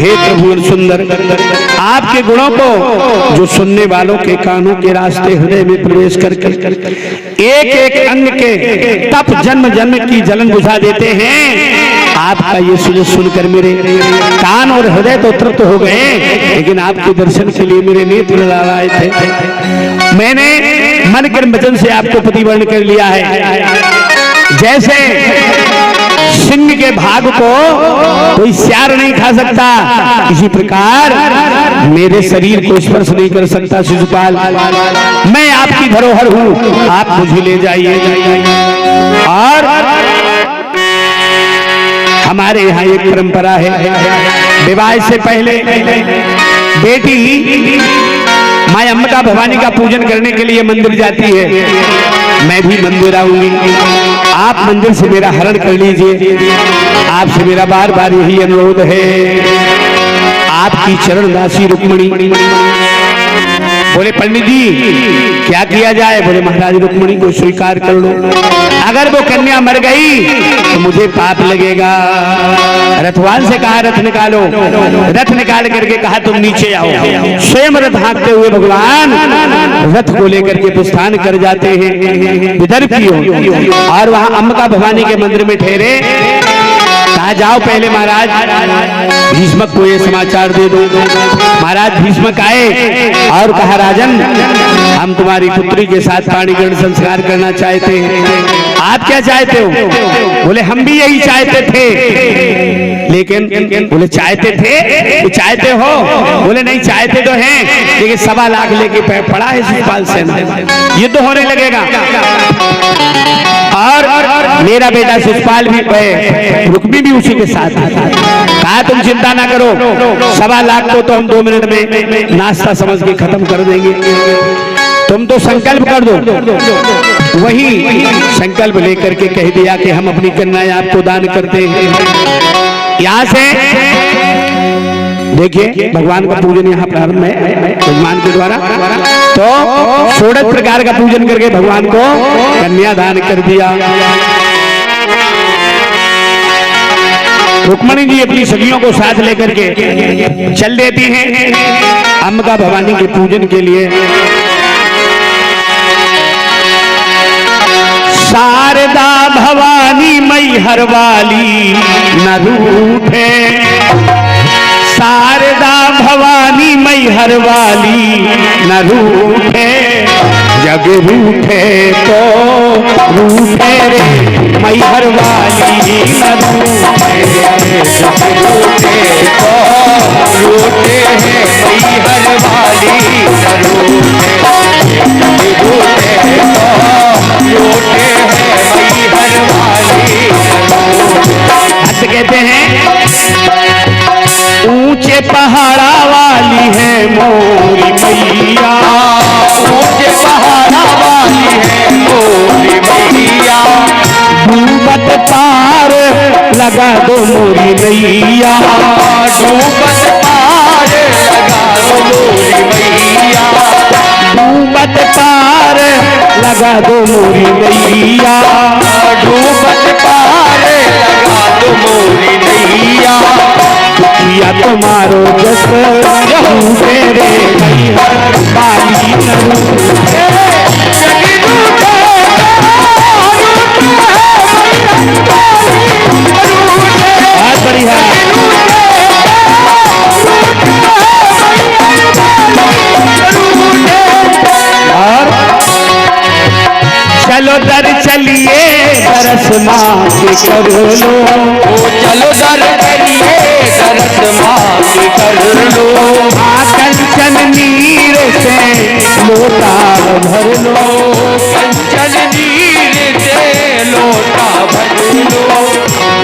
हे त्रिभुवन सुंदर, आपके गुणों को जो सुनने वालों के कानों के रास्ते हृदय में प्रवेश करके एक एक अंग के तप जन्म जन्म की जलन बुझा देते हैं, आपका ये सुनकर मेरे कान और हृदय तो तृप्त हो गए, लेकिन आपके दर्शन के लिए मेरे नेत्र लालाए थे। मैंने मन के वचन से आपको प्रतिवर्ण कर लिया है। जैसे सिंह के भाग को कोई सियार नहीं खा सकता, इसी प्रकार मेरे शरीर को स्पर्श नहीं कर सकता शिशुपाल। मैं आपकी धरोहर हूं, आप मुझे ले जाइए। और हमारे यहाँ एक परंपरा है, विवाह से पहले बेटी माँ अंबिका भवानी का पूजन करने के लिए मंदिर जाती है। मैं भी मंदिर आऊंगी, आप मंदिर से मेरा हरण कर लीजिए। आपसे मेरा बार बार यही अनुरोध है, आपकी चरण दासी रुक्मिणी। बोले पंडित जी क्या किया जाए? बोले महाराज रुक्मिणी को स्वीकार कर लो, अगर वो कन्या मर गई तो मुझे पाप लगेगा। रथवान से कहा रथ निकालो, रथ निकाल करके कहा तुम नीचे आओ। स्वयं रथ हाँकते हुए भगवान रथ को लेकर के प्रस्थान कर जाते हैं विदर्भ की ओर, और वहां अंबिका भवानी के मंदिर में ठहरे। कहा जाओ पहले महाराज भीष्मक को ये समाचार दे दो। महाराज भीष्मक आए और कहा राजन हम तुम्हारी पुत्री के साथ पाणिग्रहण संस्कार करना चाहते हैं, आप क्या चाहते हो? बोले हम भी यही चाहते थे, लेकिन बोले चाहते थे, चाहते हो? बोले नहीं चाहते तो हैं, लेकिन 1.25 लाख लेके पड़ा है शिशुपाल सेना, युद्ध होने लगेगा। और मेरा बेटा शिशुपाल भी रुक्मी भी उसी के साथ। कहा तुम चिंता ना करो, 1.25 लाख को तो हम 2 मिनट में नाश्ता समझ के खत्म कर देंगे, तुम तो संकल्प कर दो। वही संकल्प लेकर के कह दिया कि हम अपनी कन्याएं आपको दान करते हैं। यहाँ से देखिए भगवान का पूजन यहाँ प्रारंभ है भगवान के द्वारा। तो 16 प्रकार का पूजन करके भगवान को कन्या दान कर दिया। रुक्मिणी जी अपनी सखियों को साथ लेकर के चल देती हैं अंबिका भवानी के पूजन के लिए। शारदा भवानी मैहर वाली न रूठे, शारदा भवानी मैहर वाली न रूठे, जग रूठे तो रूठे रे मैहर वाली न रूठे, जग रूठे तो रूठे है मैहर वाली न रूठे, जग रूठे तो रूठे है मैहर वाली न रूठे। कहते हैं ऊंचे पहाड़ा वाली है मोरी मैया, ऊंचे पहाड़ा वाली है मोरी मैया, डूबत पार लगा दो मोरी नैया, डूबत पार लगा दो मोरी मैया, डूबत पार लगा दो मोरी नैया, डूबत पार लगा दो मोरी नैया, या तुम्हारो जस रूठे रे मैहर वाली न रूठे, जग रूठे बहुत बढ़िया। और चलो दर चलिए दरस माँ के कर लो, चलो दर चलिए दरस माँ के कर लो, कंचन नीर से लोटा भर लो, कंचन नीर से लोटा भर लो,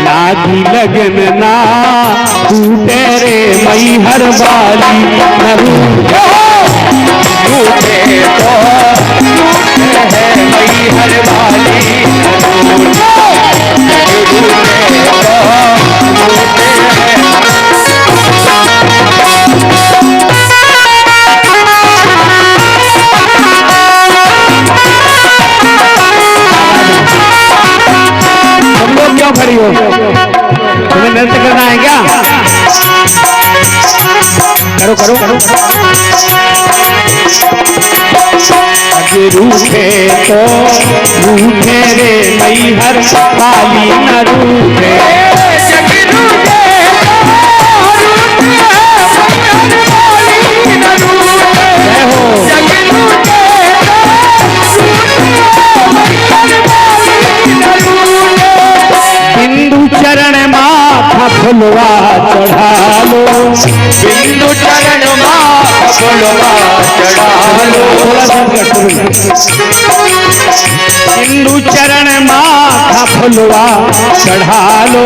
लागी लगन ना टूटे रे मैहर वाली न रूठे, रूठे तो रूठे है मैहर वाली न रूठे, रूठे तो रूठे है। तुम लोग क्यों खड़ी हो? तुम्हें नृत्य करना है क्या? करो करो करो। रूठे तो रूठे रे मैहर वाली न रूठे, बिंदु चरण माथा फुलवा चढ़ा लो, बिंदु चरण माथा फुलवा चढ़ा लो, बिंदु चरण माथा फुलवा चढ़ा लो,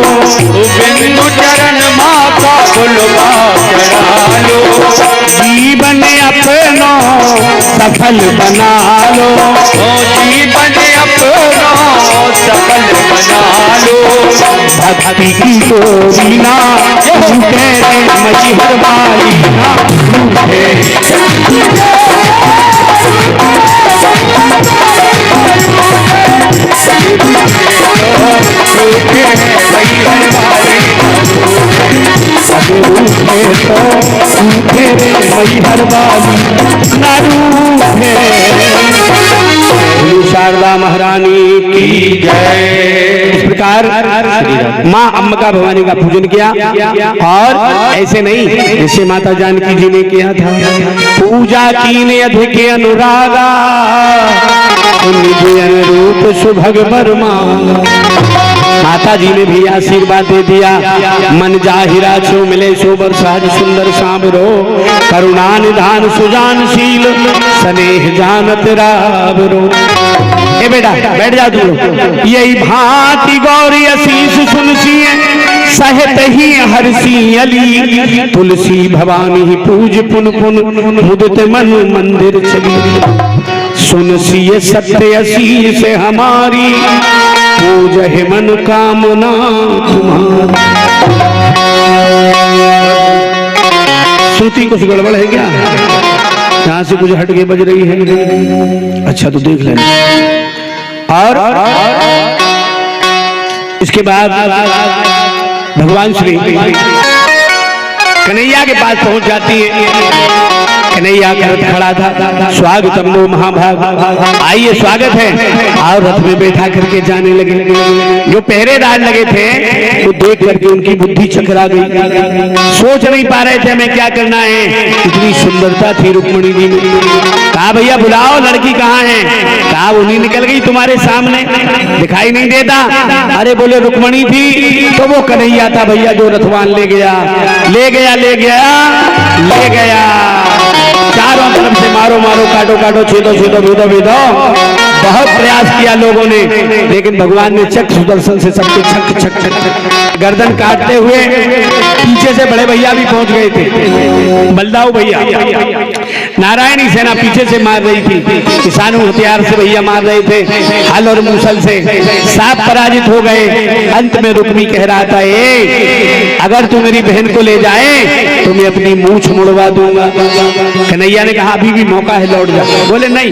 बिंदु चरण माथा फुलवा चढ़ा लो, जीवन अपनो सफल बना लो, जीवन अपनो सफल बना लो, भक्ति की डोरी ना टूटे रे मैहर वाली ना टूटे, मैहर वाली ना रूठे। शारदा महारानी की जय। इस प्रकार माँ अम्बिका भवानी का पूजन किया, और ऐसे नहीं जैसे माता जानकी जी ने किया था, पूजा कीने अधिक अनुरागा, निज अनुरूप सुभग वर मांगा। माता जी ने भी आशीर्वाद दे दिया, मन जाहिरा छो मिले सो बर सहज सुंदर सांबरो, करुणा निधान सुजानशील स्नेह जानत राबरो। ए बेटा बैठ जा तू लोग। यही भांति गौरी असीस सुनसी सहत ही हरसी अली, तुलसी भवानी ही पूज पुन पुन मुदित मन मंदिर चली, सुनसी सत्य असीस हमारी, पूज है मन कामना तुम्हारी। श्रुति कुछ गड़बड़ है क्या? यहाँ से कुछ हट के बज रही है, अच्छा तो देख लेना। और इसके बाद भगवान श्री कन्हैया के पास पहुंच जाती है। कन्हैया खड़ा था, स्वागतम नो महाभाग, आइए स्वागत है, और रथ में बैठा करके जाने लगे। जो पहरेदार लगे थे वो देख करके उनकी बुद्धि चकरा गई, सोच नहीं पा रहे थे हमें क्या करना है। इतनी सुंदरता थी रुक्मिणी जी में। कहा भैया बुलाओ, लड़की कहाँ है? कहा उन्हीं निकल गई तुम्हारे सामने, दिखाई नहीं देता। अरे बोले रुक्मिणी थी तो वो कन्हैया था भैया जो रथवान ले गया, ले गया ले गया ले गया। चारों तरफ से मारो मारो, काटो काटो, छेदो छेदो, भेदो भेदो, बहुत प्रयास किया लोगों ने, लेकिन भगवान ने चक्र सुदर्शन से सबके छक छक छक गर्दन काटते हुए पीछे से बड़े भैया भी पहुंच गए थे। बलदाऊ भैया, नारायणी सेना पीछे से मार रही थी, किसानों हथियार से भैया मार रहे थे, हल और मूसल से, सब पराजित हो गए। अंत में रुक्मी कह रहा था, अगर तू मेरी बहन को ले जाए तो मैं अपनी मूंछ मुड़वा दूंगा। कन्हैया ने कहा अभी भी मौका है, लौट जा। बोले नहीं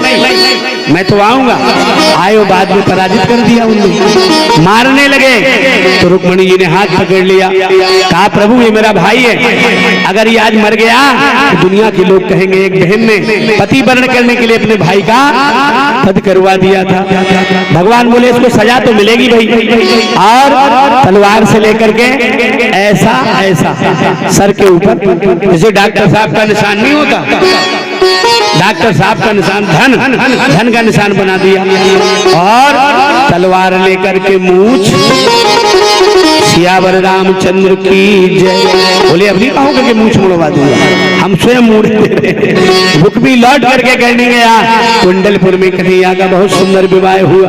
मैं तो आऊंगा। आयो, बाद में पराजित कर दिया उन्होंने, मारने लगे तो रुक्मिणी जी ने हाथ पकड़ लिया, कहा प्रभु ये मेरा भाई है, अगर ये आज मर गया तो दुनिया के लोग कहेंगे एक बहन ने पति वर्ण करने के लिए अपने भाई का वध करवा दिया था। भगवान बोले इसको सजा तो मिलेगी भाई, और तलवार से लेकर के ऐसा ऐसा सर के ऊपर, जैसे डॉक्टर साहब का निशान नहीं होता, डॉक्टर साहब का निशान धन का निशान बना दिया, और तलवार लेकर के मूंछ, सियावर रामचंद्र की जय। बोले अब नहीं कहोगे कि मूंछ मुड़वा दूंगा, हम स्वयं मुड़ दे। रुक्मी लौट करके कहने गया, कुंडलपुर में कन्हैया का बहुत सुंदर विवाह हुआ।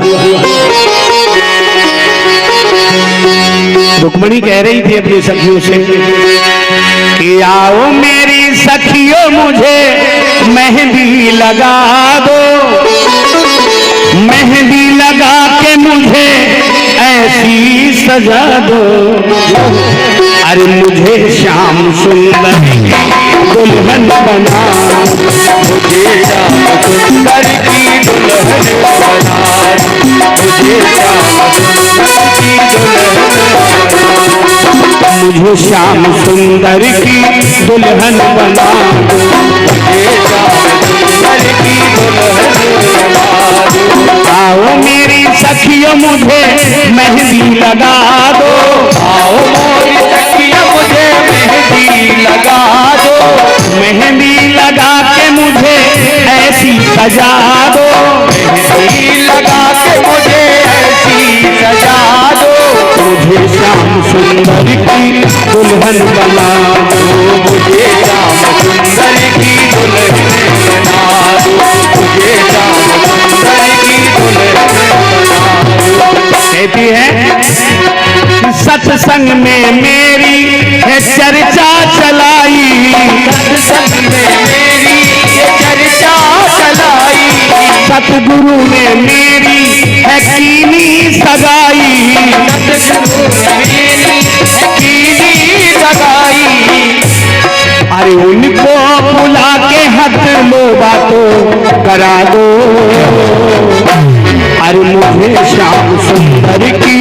रुक्मिणी कह रही थी अपनी सखियों से कि आओ मेरी सखियों मुझे मेहंदी लगा दो, मेहंदी लगा के मुझे ऐसी सजा दो, अरे मुझे श्याम सुंदर दुल्हन बना, मुझे श्याम सुंदर की दुल्हन बना, मुझे श्याम सुंदर की दुल्हन, मुझे श्याम सुंदर की दुल्हन बना दो। मुझे श्याम सुंदर की दुल्हन बना दो। आओ मेरी सखियों मुझे मेहंदी लगा दो। आओ मोरी सखिया मुझे मेहंदी लगा दो। मेहंदी लगा के मुझे ऐसी सजा दो। मेहंदी लगा के मुझे ऐसी सजा दो। मुझे श्याम सुंदर की दुल्हन बना दो। मुझे श्याम सुंदर की दुल्हन बना दो। मुझे श्याम सुंदर की दुल्हन बना दो। कहती है सत्संग में मेरी है चर्चा चलाई। सत्संग में मेरी ये चर्चा चलाई। सतगुरु ने मेरी है कीनी सगाई। सतगुरु ने मेरी कीनी सगाई। अरे उनको बुला के हक लो बातों करा दो। अरे मुझे श्याम सुंदर की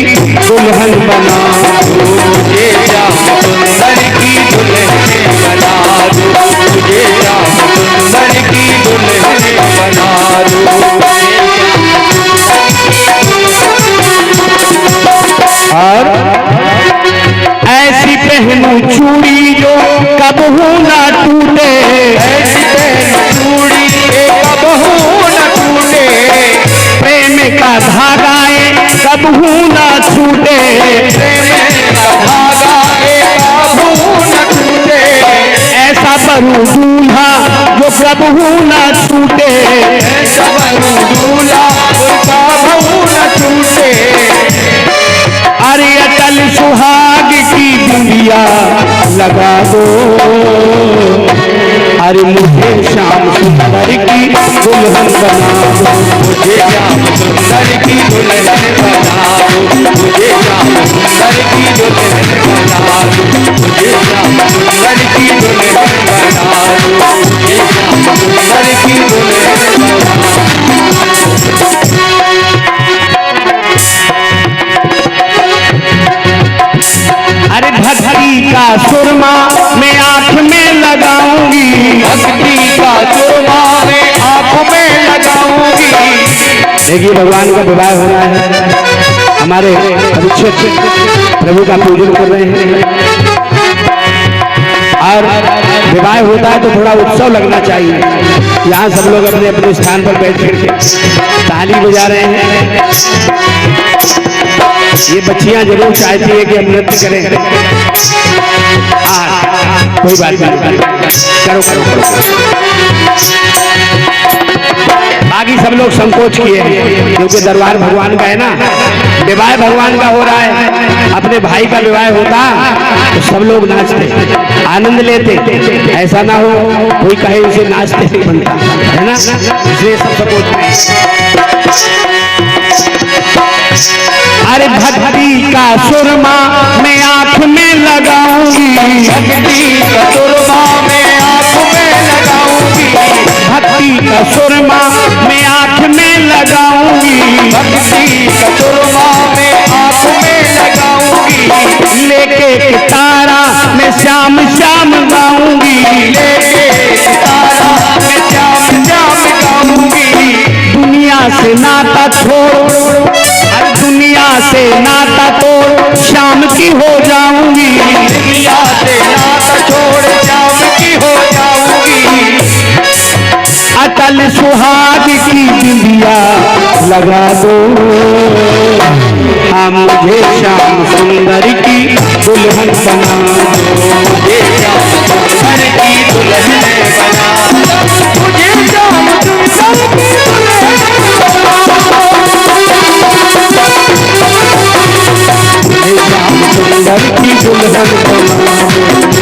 दुल्हन बना दो। मुझे श्याम सुंदर की दुल्हन बना दो। मुझे श्याम सुंदर की दुल्हन बना दो। और ऐसी पहनूं चूड़ी जो कबहू ना टूटे। ऐसी पहन चूड़ी कबहू न टूटे। प्रेम का धागाए कबहू ना छूटे। प्रेम का धागा कबहू न टूटे। ऐसा बरू दूल्हा जो कबहू ना छूटे। ऐसा बरू दूल्हा कबहू न टूटे। अरे अटल सुहाग की बिंदिया लगा दो। अरे मुझे श्याम सुंदर की दुल्हन बना दो। मुझे श्याम सुंदर की दुल्हन बना दो। मुझे श्याम सुंदर की दुल्हन बना दो। मुझे श्याम सुंदर की दुल्हन बना दो। मुझे श्याम सुंदर की दुल्हन बना दो। अरे भक्ति का सुरमा मैं आंख में लगाऊंगी। भक्ति का सुरमा मैं आंख में लगाऊंगी। देखिए भगवान का विवाह हो रहा है। हमारे परीक्षित प्रभु का पूजन कर रहे हैं। और विवाह होता है तो थोड़ा उत्सव लगना चाहिए। यहाँ सब लोग अपने अपने स्थान पर बैठ करके ताली बजा रहे हैं। ये बच्चियां जरूर चाहती है कि हम नृत्य करें। कोई बात नहीं, करो करो करो। बाकी सब लोग संकोच किए हैं क्योंकि दरबार भगवान का है ना, विवाह भगवान का हो रहा है। अपने भाई का विवाह होता तो सब लोग नाचते, आनंद लेते। ऐसा ना हो कोई कहे इसे नाचते नहीं बनता है ना, इसलिए सब संकोच में। अरे भक्ति का सुरमा मैं आंख में लगाऊंगी। भक्ति का सुरमा मैं आंख में लगाऊंगी। भक्ति का सुरमा मैं आंख में लगाऊंगी। भक्ति का सुरमा मैं आंख में लगाऊंगी। लेके तारा मैं श्याम श्याम गाऊंगी। लेके तारा मैं श्याम श्याम गाऊंगी। दुनिया से नाता छोड़, हर दुनिया से नाता तोड़ श्याम की हो जाऊंगी। दुनिया से नाता छोड़ श्याम की हो जाऊंगी। अटल सुहाग की बिंदिया लगा दो। हाँ मुझे श्याम सुंदर की दुल्हन बना दो। मुझे श्याम सुंदर की दुल्हन बना दो। मुझे श्याम सुंदर की दुल्हन श्याम सुंदर की दुल्हन बना दो।